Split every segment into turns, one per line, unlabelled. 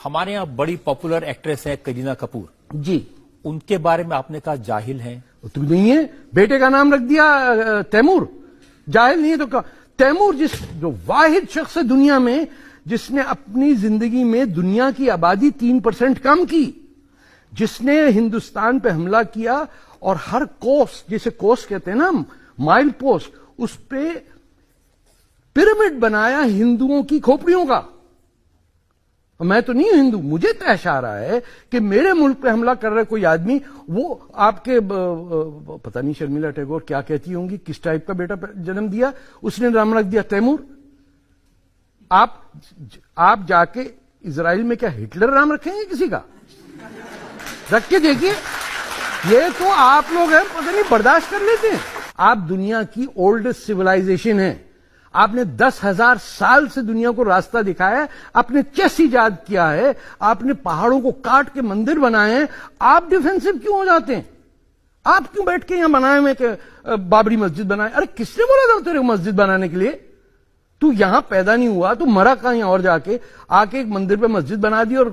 ہمارے یہاں بڑی پاپولر ایکٹریس ہے کرینہ کپور
جی،
ان کے بارے میں آپ نے کہا جاہل ہیں.
تو نہیں ہے. بیٹے کا نام رکھ دیا تیمور. جاہل نہیں ہے تو تیمور جو واحد شخص ہے دنیا میں جس نے اپنی زندگی میں دنیا کی آبادی 3% کم کی، جس نے ہندوستان پہ حملہ کیا اور ہر کوس، جسے کوس کہتے ہیں نا، مائل پوسٹ، اس پہ پیرامڈ بنایا ہندوؤں کی کھوپڑیوں کا. میں تو نہیں ہوں ہندو، مجھے تحش آ رہا ہے کہ میرے ملک پہ حملہ کر رہا کوئی آدمی، وہ آپ کے پتہ نہیں شرمیلا ٹیگور کیا کہتی ہوں گی، کس ٹائپ کا بیٹا جنم دیا، اس نے نام رکھ دیا تیمور. آپ جا کے اسرائیل میں کیا ہٹلر نام رکھیں گے کسی کا؟ رکھ کے دیکھیے. یہ تو آپ لوگ ہیں پتہ نہیں برداشت کر لیتے ہیں. آپ دنیا کی اولڈسٹ سیولائزیشن ہیں. آپ نے 10,000 سال سے دنیا کو راستہ دکھایا ہے. آپ نے چیس ایجاد کیا ہے. آپ نے پہاڑوں کو کاٹ کے مندر بنائے ہیں. آپ ڈیفینسو کیوں ہو جاتے ہیں؟ آپ کیوں بیٹھ کے یہاں بنائے ہوئے کہ بابری مسجد بنائے؟ ارے کس نے بولا تھا تیرے کو مسجد بنانے کے لیے؟ تو یہاں پیدا نہیں ہوا، تو مرا کہیں اور جا کے آ کے ایک مندر پہ مسجد بنا دی اور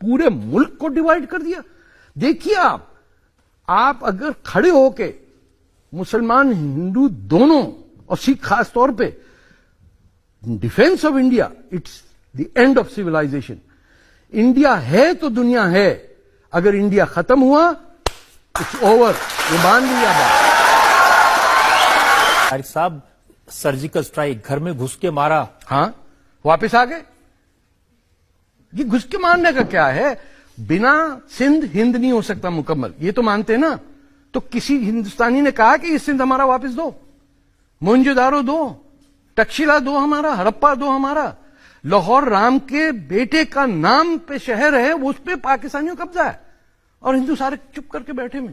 پورے ملک کو ڈیوائیڈ کر دیا. دیکھیے آپ اگر کھڑے ہو کے مسلمان ہندو دونوں اور سکھ خاص طور پہ defence of India, it's the end of civilisation. India ہے تو دنیا ہے، اگر انڈیا ختم ہوا اٹس اوور. یہ مان لیا بات.
طارق صاحب سرجیکل سٹرائک گھر میں گھس کے مارا،
ہاں واپس آ گئے. یہ گھس کے مارنے کا کیا ہے؟ بنا سندھ ہند نہیں ہو سکتا مکمل، یہ تو مانتے ہیں نا. تو کسی ہندوستانی نے کہا کہ یہ سندھ ہمارا واپس دو، موہنجو دارو دو، تکشیلا دو ہمارا، ہڑپا دو ہمارا. لاہور رام کے بیٹے کا نام پہ شہر ہے، اس پہ پاکستانیوں قبضہ ہے اور ہندو سارے چپ کر کے بیٹھے میں.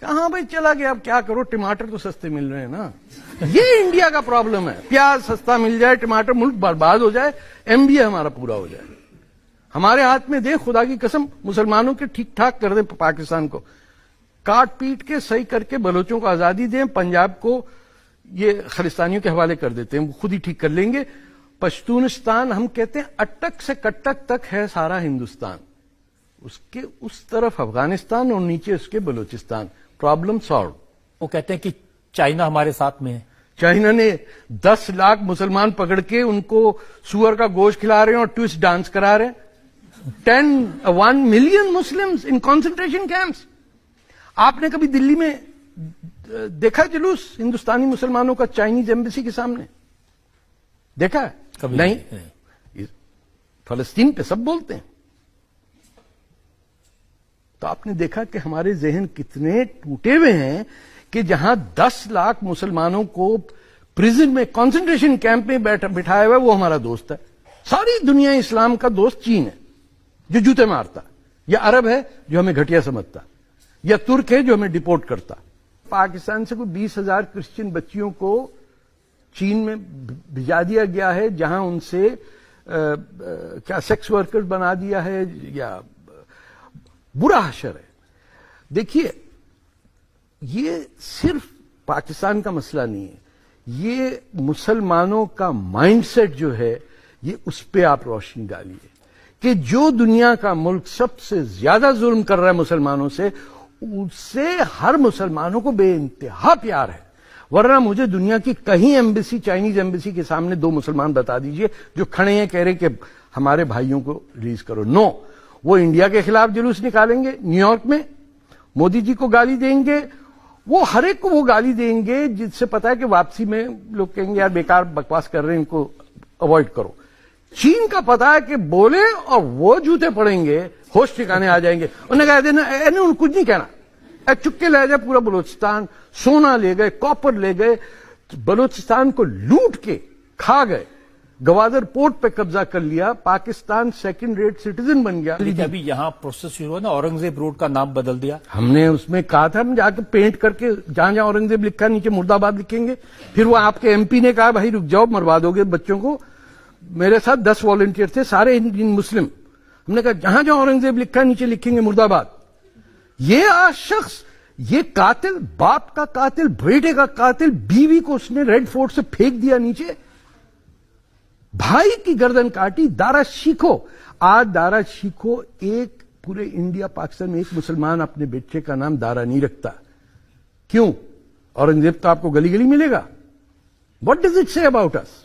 ہاں بھائی چلا گیا، اب کیا کرو، ٹماٹر تو سستے مل رہے ہیں نا. یہ انڈیا کا پرابلم ہے. پیاز سستا مل جائے، ٹماٹر، ملک برباد ہو جائے، ایم بی اے ہمارا پورا ہو جائے. ہمارے ہاتھ میں دے، خدا کی قسم مسلمانوں کے ٹھیک ٹھاک کر دیں پاکستان کو، کاٹ پیٹ کے صحیح کر کے بلوچوں کو آزادی دیں، پنجاب کو یہ خالستانیوں کے حوالے کر دیتے ہیں، وہ خود ہی ٹھیک کر لیں گے. پشتونستان ہم کہتے ہیں اٹک سے کٹک تک ہے سارا ہندوستان، اس کے اس طرف افغانستان اور نیچے اس کے بلوچستان. Problem solve.
وہ کہتے ہیں کہ چائنا ہمارے ساتھ میں ہے.
چائنا نے 10 لاکھ مسلمان پکڑ کے ان کو سور کا گوشت کھلا رہے ہیں اور ٹوسٹ ڈانس کرا رہے ہیں. 1 million Muslims in concentration camps. آپ نے کبھی دلی میں دیکھا جلوس ہندوستانی مسلمانوں کا چائنیز ایمبیسی کے سامنے؟ دیکھا ہے؟
کبھی
نہیں. فلسطین پہ سب بولتے ہیں. تو آپ نے دیکھا کہ ہمارے ذہن کتنے ٹوٹے ہوئے ہیں کہ جہاں 10 لاکھ مسلمانوں کو پریزن میں، کنسنٹریشن کیمپ میں بٹھایا ہوا ہے، وہ ہمارا دوست ہے. ساری دنیا اسلام کا دوست چین ہے جو جوتے مارتا، یا عرب ہے جو ہمیں گھٹیا سمجھتا، یا ترک ہے جو ہمیں ڈیپورٹ کرتا. پاکستان سے کوئی 20,000 کرسچن بچیوں کو چین میں بھیجا دیا گیا ہے، جہاں ان سے کیا سیکس ورکر بنا دیا ہے، یا برا حشر ہے. دیکھیے یہ صرف پاکستان کا مسئلہ نہیں ہے، یہ مسلمانوں کا مائنڈ سیٹ جو ہے، یہ اس پہ آپ روشنی ڈالیے کہ جو دنیا کا ملک سب سے زیادہ ظلم کر رہا ہے مسلمانوں سے، اس سے ہر مسلمانوں کو بے انتہا پیار ہے. ورنہ مجھے دنیا کی کہیں ایمبیسی، چائنیز ایمبیسی کے سامنے 2 مسلمان بتا دیجئے جو کھڑے ہیں کہہ رہے کہ ہمارے بھائیوں کو ریلیز کرو. نو. وہ انڈیا کے خلاف جلوس نکالیں گے نیو یارک میں، مودی جی کو گالی دیں گے، وہ ہر ایک کو وہ گالی دیں گے جس سے پتا ہے کہ واپسی میں لوگ کہیں گے یار بیکار بکواس کر رہے ہیں، ان کو اوائڈ کرو. چین کا پتا ہے کہ بولے اور وہ جوتے پڑیں گے، ہوش ٹھکانے آ جائیں گے. انہوں نے کہا دینا کچھ نہیں کہنا، چپکے لے جائے پورا بلوچستان، سونا لے گئے، کاپر لے گئے، بلوچستان کو لوٹ کے کھا گئے، گوادر پورٹ پہ قبضہ کر لیا، پاکستان 2nd ریٹ سٹیزن بن گیا.
ابھی یہاں پروسیس شروع ہوا نا، اورنگزیب روڈ کا نام بدل دیا.
ہم نے اس میں کہا تھا ہم جا کے پینٹ کر کے جہاں جہاں اورنگزیب لکھا نیچے مرد آباد لکھیں گے. پھر وہ آپ کے ایم پی نے کہا بھائی رک جاؤ، مروا دو گے بچوں کو. میرے ساتھ 10 والنٹیئر تھے، سارے انڈین مسلم. ہم نے کہا جہاں جہاں اورنگزیب لکھا نیچے لکھیں گے مرد آباد. یہ شخص، یہ قاتل، باپ کا قاتل، بیٹے کا قاتل، بیوی کو اس نے ریڈ فورٹ سے پھینک دیا نیچے، بھائی کی گردن کاٹی. دارا شیکھو. آج دارا شیکھو ایک پورے انڈیا پاکستان میں ایک مسلمان اپنے بیٹے کا نام دارا نہیں رکھتا. کیوں؟ اورنگزیب تو آپ کو گلی گلی ملے گا. واٹ ڈز اٹ سے اباؤٹ اس؟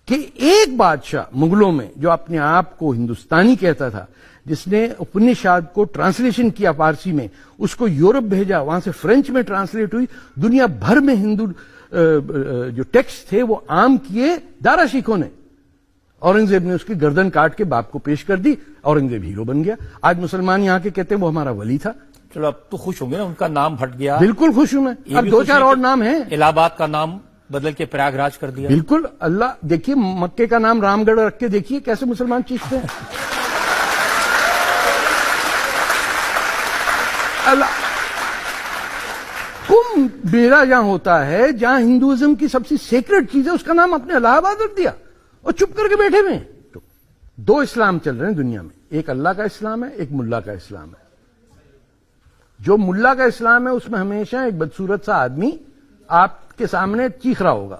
کہ ایک بادشاہ مغلوں میں جو اپنے آپ کو ہندوستانی کہتا تھا، جس نے اپنشاد کو ٹرانسلیشن کیا فارسی میں، اس کو یورپ بھیجا، وہاں سے فرینچ میں ٹرانسلیٹ ہوئی، دنیا بھر میں ہندو جو ٹیکسٹ تھے وہ عام کیے دارا شیکھوں نے. اورنگزیب نے اس کی گردن کاٹ کے باپ کو پیش کر دی، اورنگزیب ہیرو بن گیا. آج مسلمان یہاں کے کہتے ہیں وہ ہمارا ولی تھا.
چلو اب تو خوش ہوں گے نا، ان کا نام ہٹ گیا.
بالکل خوش ہوں میں.
یہ
اب
بھی
دو
خوش
چار
ہیں
اور
کہ
نام ہیں.
الہ آباد کا نام بدل کے پریاگ راج کر دیا.
بالکل. اللہ دیکھیے مکے کا نام رام گڑھ رکھ کے دیکھیے کیسے مسلمان چیختے ہیں. اللہ کمبھ میلہ جہاں ہوتا ہے، جہاں ہندوازم کی سب سے سیکرٹ چیز ہے، اس کا نام اپنے الہ آباد رکھ دیا اور چپ کر کے بیٹھے ہوئے. دو اسلام چل رہے ہیں دنیا میں، ایک اللہ کا اسلام ہے، ایک ملا کا اسلام ہے. جو ملا کا اسلام ہے اس میں ہمیشہ ایک بدصورت سا آدمی آپ کے سامنے چیخ رہا ہوگا،